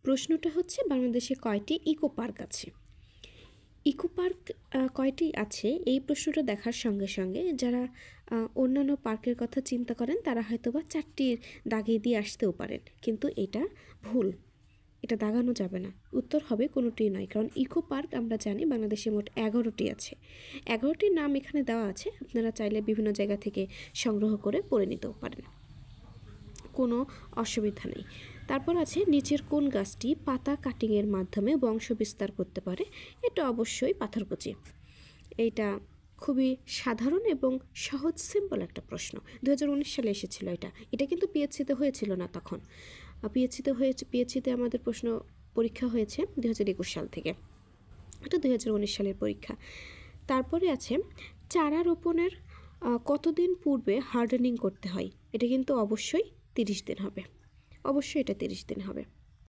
প্রশ্নটা হচ্ছে বাংলাদেশে কয়টি ইকো পার্ক আছে। ইকো পার্ক কয়টি আছে এই প্রশ্নটা দেখার সঙ্গে সঙ্গে যারা অন্যান্য পার্কের কথা চিন্তা করেন তারা হয়তোবা 4টির দাগিয়ে দিয়ে আসতেও পারেন, কিন্তু এটা ভুল, এটা দাগানো যাবে না। উত্তর হবে কোনোটি নয়, কারণ ইকো পার্ক আমরা জানি বাংলাদেশে মোট 11টি আছে। 11টির নাম এখানে দেওয়া আছে, আপনারা চাইলে বিভিন্ন জায়গা থেকে সংগ্রহ করে পড়ে নিতেও পারেন, কোনো অসুবিধা নেই। তারপর আছে নিচের কোন গাছটি পাতা কাটিংয়ের মাধ্যমে বংশ বিস্তার করতে পারে। এটা অবশ্যই পাথরকুচি। এইটা খুবই সাধারণ এবং সহজ সিম্পল একটা প্রশ্ন। 2019 সালে এসেছিল এটা কিন্তু পিএইচসিতে হয়েছিল না তখন। পিএইচসিতে আমাদের প্রশ্ন পরীক্ষা হয়েছে 2021 সাল থেকে, এটা 2019 সালের পরীক্ষা। তারপরে আছে চারা রোপণের কতদিন পূর্বে হার্ডেনিং করতে হয়। এটা কিন্তু অবশ্যই 30 দিন হবে, অবশ্যই এটা 30 দিন হবে।